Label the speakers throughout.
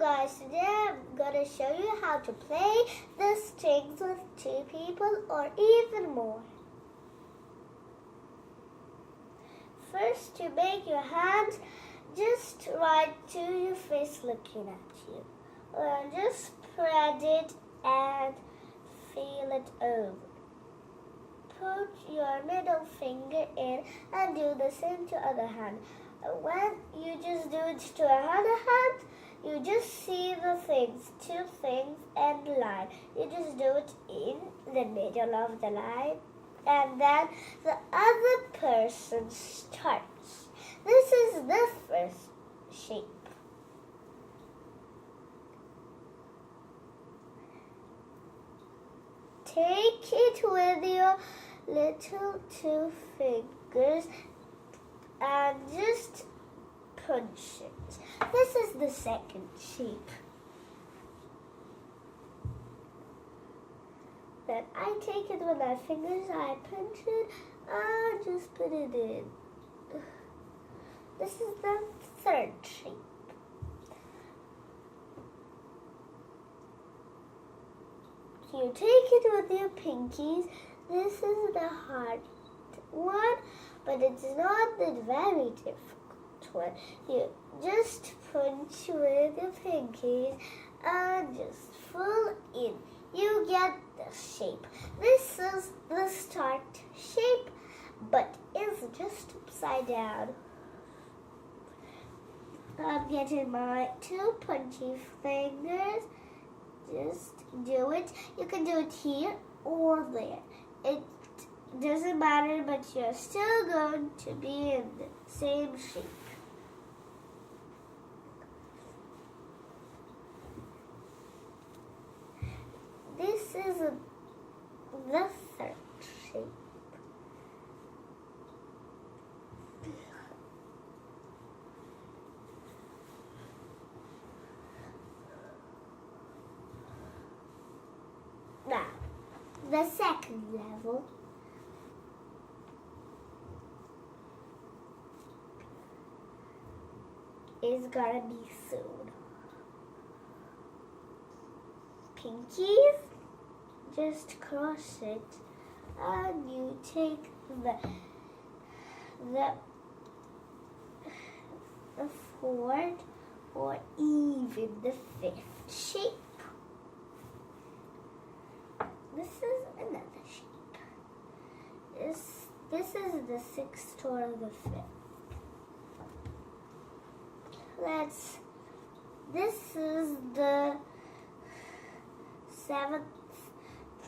Speaker 1: Hello guys, today I'm gonna show you how to play the strings with 2 people or even more. First, to make your hands just right to your face looking at you. Just spread it and feel it over. Put your middle finger in and do the same to other hand. When you just do it to another hand, you just see the things, 2 things and line. You just do it in the middle of the line and then the other person starts. This is the first shape. Take it with your little 2 fingers and just punch it. This is the second shape. Then I take it with my fingers, I punch it, and just put it in. This is the third shape. You take it with your pinkies. This is the hard one, but it's not the very difficult one. You just punch with your pinkies and just pull in. You get the shape. This is the start shape, but it's just upside down. I'm getting my 2 punchy fingers. Just do it. You can do it here or there. It doesn't matter, but you're still going to be in the same shape. This is the third shape. Now, the second level is gonna be soon. Pinkies, just cross it, and you take the 4th or even the 5th shape. This is another shape. This is the 6th or the 5th. This is the 7th.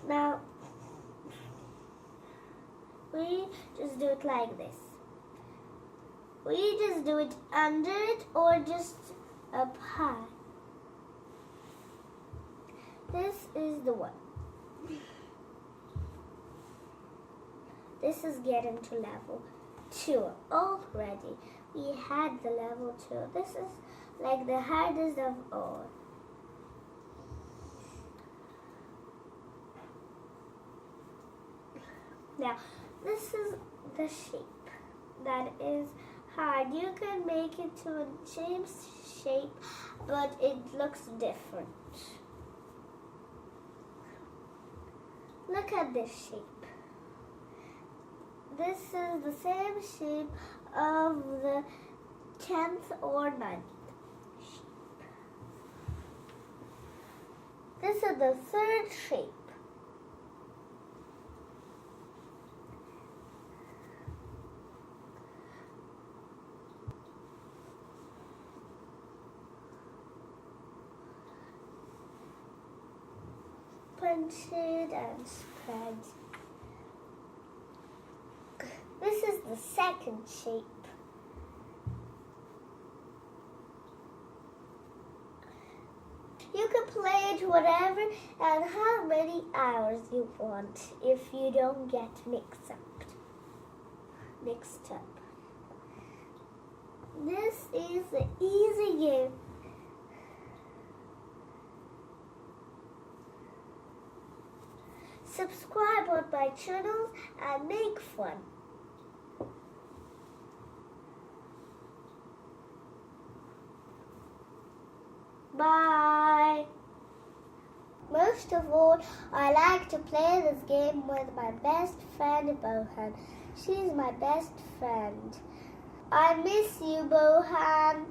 Speaker 1: Now, we just do it like this. We just do it under it or just up high. This is the one. This is getting to level 2 already. We had the level 2. This is like the hardest of all. Now, this is the shape that is hard. You can make it to a same shape, but it looks different. Look at this shape. This is the same shape of the 10th or 9th shape. This is the 3rd shape. Punch it and spread. This is the 2nd shape. You can play it whatever and how many hours you want if you don't get mixed up. This is the easy game. Subscribe on my channel and make fun. Bye. Most of all, I like to play this game with my best friend Bohan. She's my best friend. I miss you, Bohan.